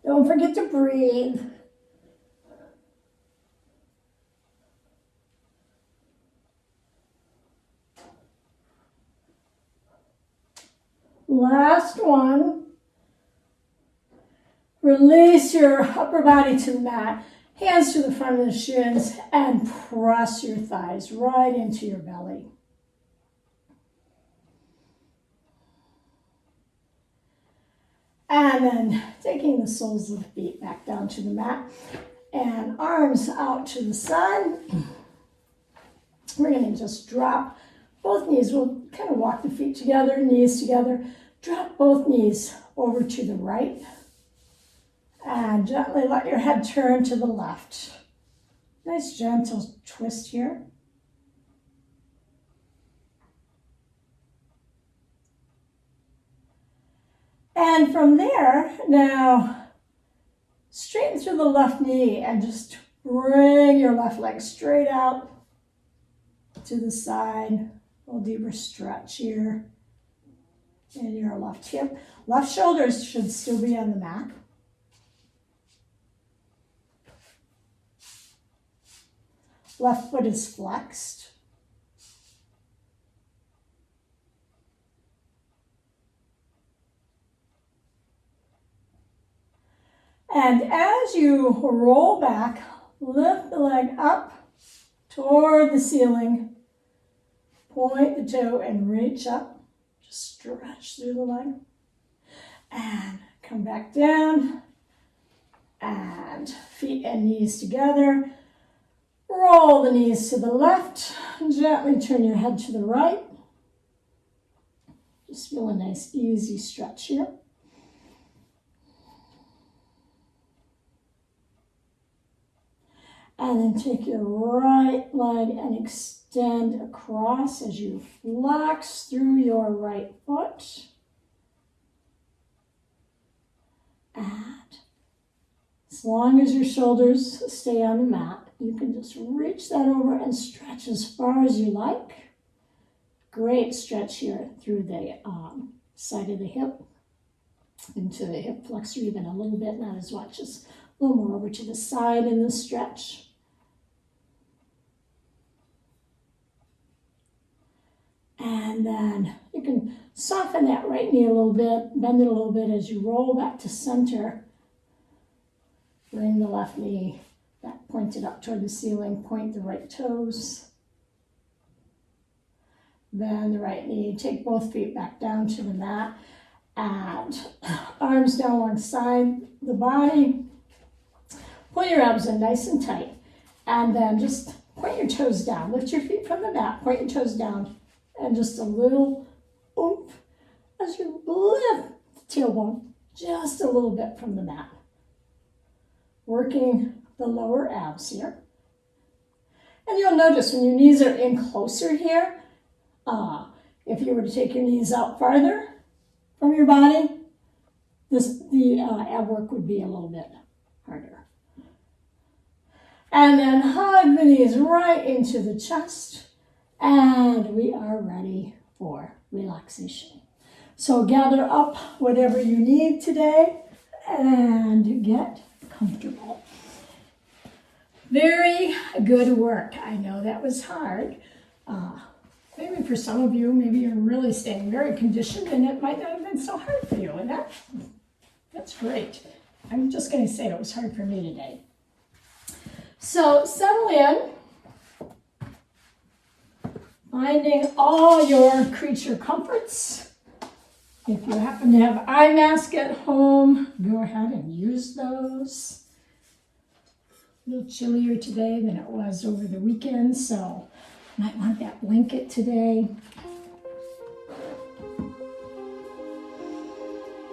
Don't forget to breathe. Last one. Release your upper body to the mat, hands to the front of the shins, and press your thighs right into your belly. And then taking the soles of the feet back down to the mat and arms out to the side. We're going to just drop both knees. We'll kind of walk the feet together, knees together. Drop both knees over to the right. And gently let your head turn to the left. Nice gentle twist here. And from there, now straighten through the left knee and just bring your left leg straight out to the side. A little deeper stretch here in your left hip. Left shoulders should still be on the mat. Left foot is flexed. And as you roll back, lift the leg up toward the ceiling. Point the toe and reach up. Just stretch through the leg. And come back down. And feet and knees together. Roll the knees to the left. Gently turn your head to the right. Just feel a nice easy stretch here. And then take your right leg and extend across as you flex through your right foot. And as long as your shoulders stay on the mat, you can just reach that over and stretch as far as you like. Great stretch here through the side of the hip, into the hip flexor even a little bit, not as much, just a little more over to the side in the stretch. And then you can soften that right knee a little bit, bend it a little bit as you roll back to center. Bring the left knee back pointed up toward the ceiling, point the right toes. Bend the right knee. Take both feet back down to the mat. And arms down alongside the body. Pull your abs in nice and tight. And then just point your toes down. Lift your feet from the mat. Point your toes down. And just a little oomph as you lift the tailbone just a little bit from the mat. Working the lower abs here. And you'll notice when your knees are in closer here, if you were to take your knees out farther from your body, the ab work would be a little bit harder. And then hug the knees right into the chest, and we are ready for relaxation. So gather up whatever you need today and get comfortable. Very good work. I know that was hard. Maybe for some of you, maybe you're really staying very conditioned and it might not have been so hard for you. And that's great. I'm just going to say it was hard for me today. So settle in. Finding all your creature comforts. If you happen to have eye mask at home, go ahead and use those. A little chillier today than it was over the weekend, so might want that blanket today.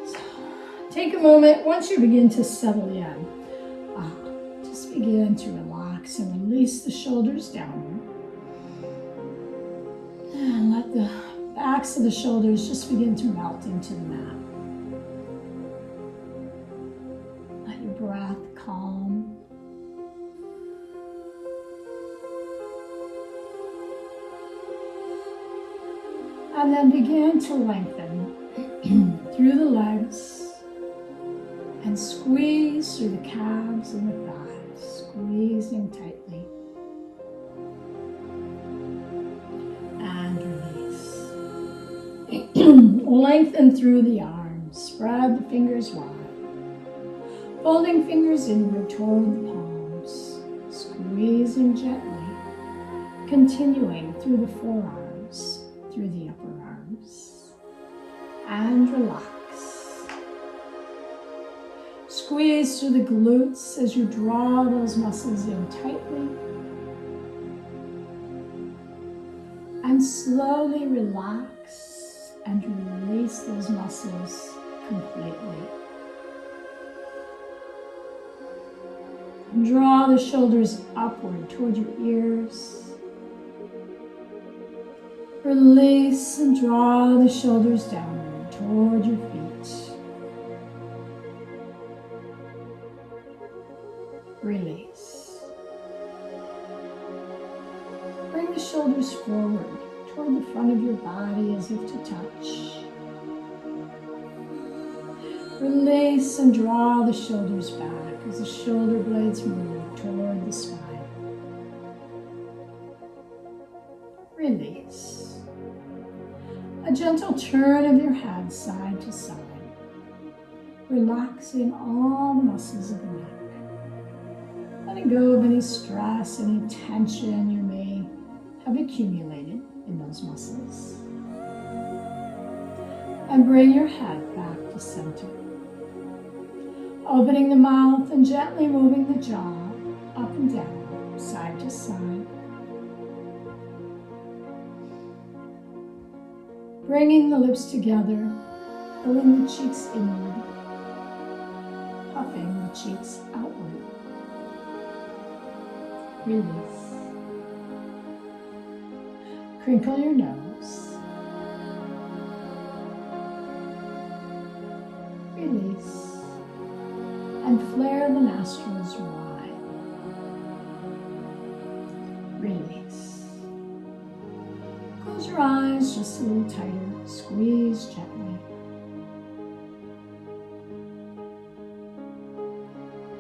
So, take a moment, once you begin to settle in, just begin to relax and release the shoulders down. And let the backs of the shoulders just begin to melt into the mat. Let your breath calm. And then begin to lengthen through the legs and squeeze through the calves and the thighs, squeezing tightly. And release. Lengthen through the arms, spread the fingers wide, folding fingers inward toward the palms, squeezing gently, continuing through the forearms, through the upper arms, and relax. Squeeze through the glutes as you draw those muscles in tightly, and slowly relax and release those muscles completely. Draw the shoulders upward toward your ears. Release and draw the shoulders downward toward your feet. Release. Bring the shoulders forward toward the front of your body as if to touch. Release and draw the shoulders back as the shoulder blades move toward the spine. Release. A gentle turn of your head side to side, relaxing all the muscles of the neck. Letting go of any stress, any tension you may have accumulated in those muscles. And bring your head back to center. Opening the mouth and gently moving the jaw up and down, side to side. Bringing the lips together, pulling the cheeks inward, puffing the cheeks outward. Release. Crinkle your nose. Release. And flare the nostrils wide. Release. Close your eyes just a little tighter. Squeeze gently.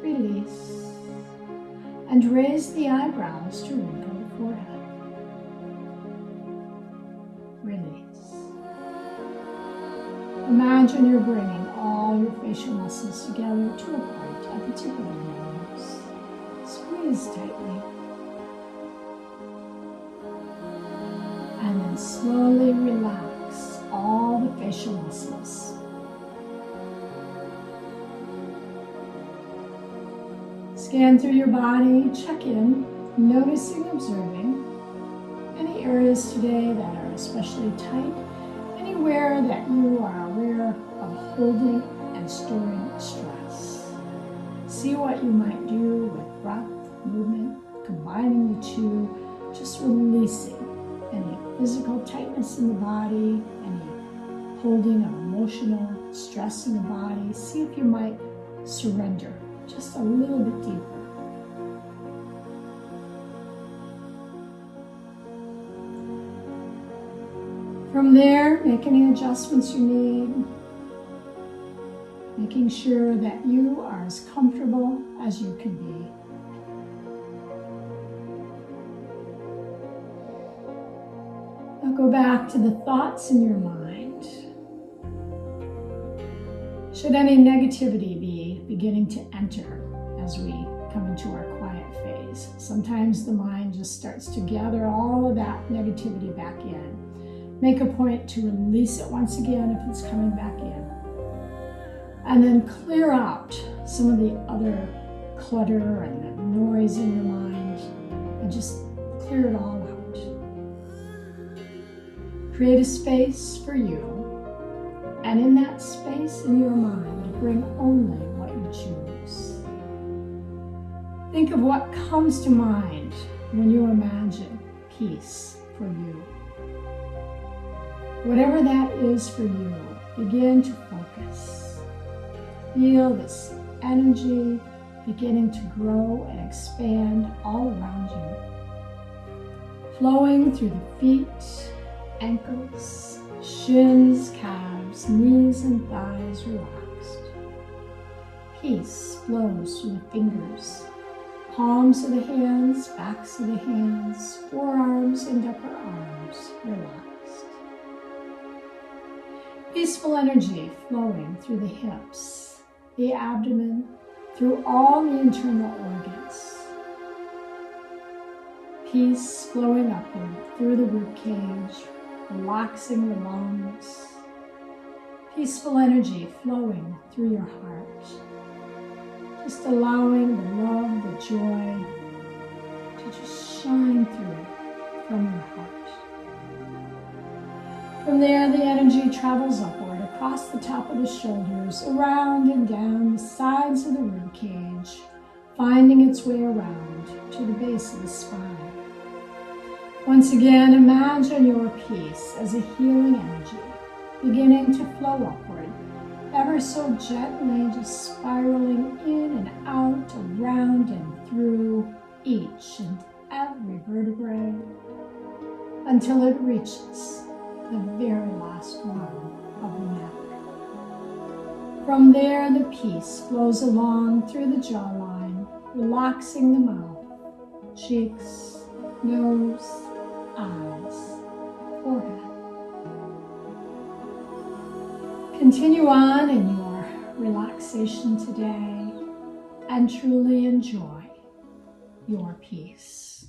Release. And raise the eyebrows to wrinkle the forehead. Release. Imagine you're bringing all your facial muscles together to a point at the tip of your nose. Squeeze tightly. And then and slowly relax all the facial muscles. Scan through your body, check in, noticing, observing any areas today that are especially tight, anywhere that you are aware of holding and storing stress. See what you might do with breath, movement, combining the two, just releasing any physical tightness in the body, any holding of emotional stress in the body. See if you might surrender just a little bit deeper. From there, make any adjustments you need, making sure that you are as comfortable as you can be. Now go back to the thoughts in your mind. Should any negativity be beginning to enter as we come into our quiet phase? Sometimes the mind just starts to gather all of that negativity back in. Make a point to release it once again if it's coming back in. And then clear out some of the other clutter and the noise in your mind and just clear it all out. Create a space for you. And in that space in your mind, bring only what you choose. Think of what comes to mind when you imagine peace for you. Whatever that is for you, begin to focus. Feel this energy beginning to grow and expand all around you, flowing through the feet, ankles, shins, calves, knees, and thighs relaxed. Peace flows through the fingers, palms of the hands, backs of the hands, forearms and upper arms relaxed. Peaceful energy flowing through the hips, the abdomen, through all the internal organs. Peace flowing upward through the ribcage, relaxing the lungs. Peaceful energy flowing through your heart. Just allowing the love, the joy to just shine through from your heart. From there, the energy travels upward across the top of the shoulders, around and down the sides of the rib cage, finding its way around to the base of the spine. Once again, imagine your peace as a healing energy, beginning to flow upward, ever so gently, just spiraling in and out, around and through each and every vertebrae, until it reaches the very last one of the neck. From there, the peace flows along through the jawline, relaxing the mouth, cheeks, nose, eyes, forehead. Continue on in your relaxation today and truly enjoy your peace.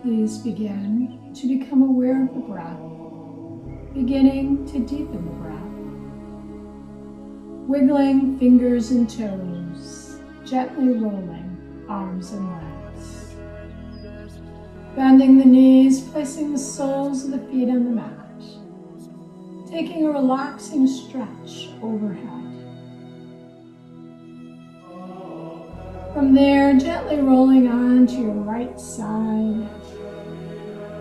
please begin to become aware of the breath, beginning to deepen the breath. Wiggling fingers and toes, gently rolling arms and legs. Bending the knees, placing the soles of the feet on the mat. Taking a relaxing stretch overhead. From there, gently rolling on to your right side,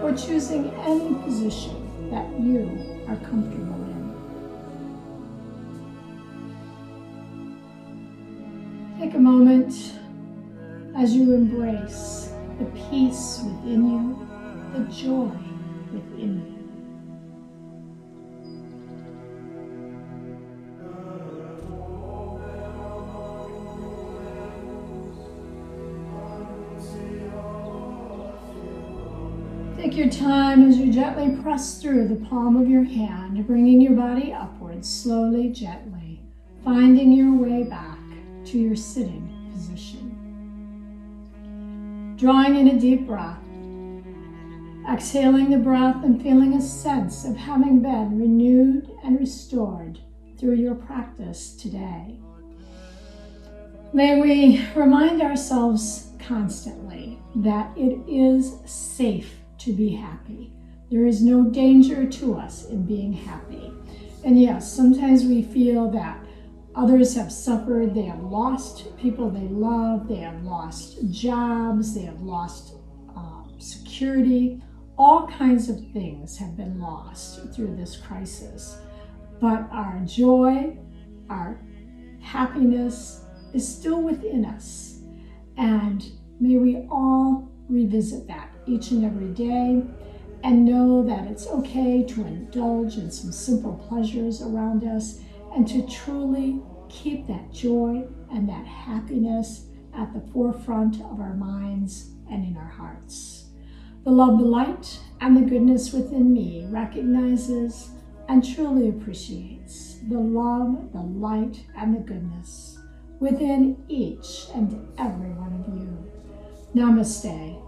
or choosing any position that you are comfortable in. Take a moment as you embrace the peace within you, the joy within you. Take your time as you gently press through the palm of your hand, bringing your body upwards slowly, gently, finding your way back to your sitting position. Drawing in a deep breath, exhaling the breath and feeling a sense of having been renewed and restored through your practice today. May we remind ourselves constantly that it is safe to be happy. There is no danger to us in being happy. And yes, sometimes we feel that others have suffered, they have lost people they love, they have lost jobs, they have lost security. All kinds of things have been lost through this crisis. But our joy, our happiness is still within us. And may we all revisit that each and every day and know that it's okay to indulge in some simple pleasures around us and to truly keep that joy and that happiness at the forefront of our minds and in our hearts. The love, the light, and the goodness within me recognizes and truly appreciates the love, the light, and the goodness within each and every one of you. Namaste.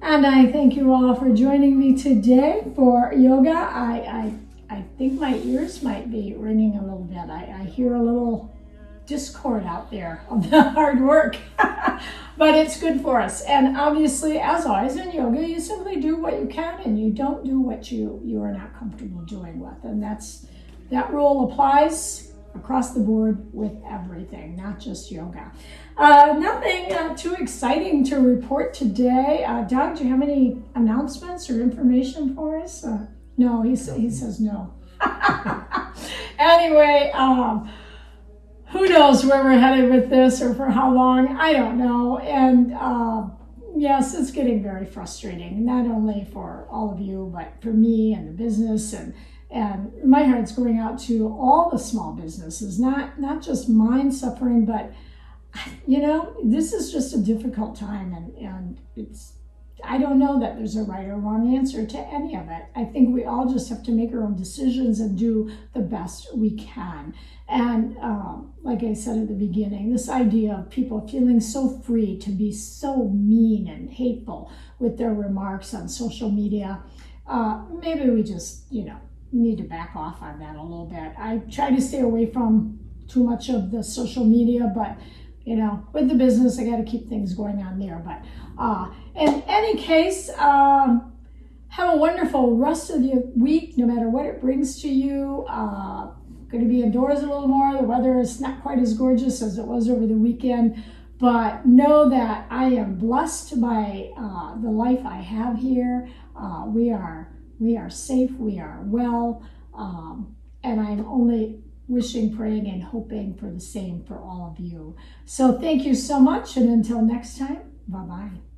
And I thank you all for joining me today for yoga. I think my ears might be ringing a little bit. I hear a little discord out there of the hard work, but it's good for us. And obviously, as always in yoga, you simply do what you can and you don't do what you are not comfortable doing with. And that rule applies across the board with everything, not just yoga. Nothing too exciting to report today. Doug, do you have any announcements or information for us? No, he says no. Anyway, who knows where we're headed with this or for how long? I don't know. And yes, it's getting very frustrating, not only for all of you, but for me and the business. And my heart's going out to all the small businesses, not just mine suffering, but, this is just a difficult time. And I don't know that there's a right or wrong answer to any of it. I think we all just have to make our own decisions and do the best we can. And like I said at the beginning, this idea of people feeling so free to be so mean and hateful with their remarks on social media, maybe we just, need to back off on that a little bit. I try to stay away from too much of the social media, but with the business, I got to keep things going on there. But in any case, have a wonderful rest of the week, no matter what it brings to you. Going to be indoors a little more. The weather is not quite as gorgeous as it was over the weekend, but know that I am blessed by the life I have here. We are safe, we are well, and I'm only wishing, praying, and hoping for the same for all of you. So thank you so much, and until next time, bye-bye.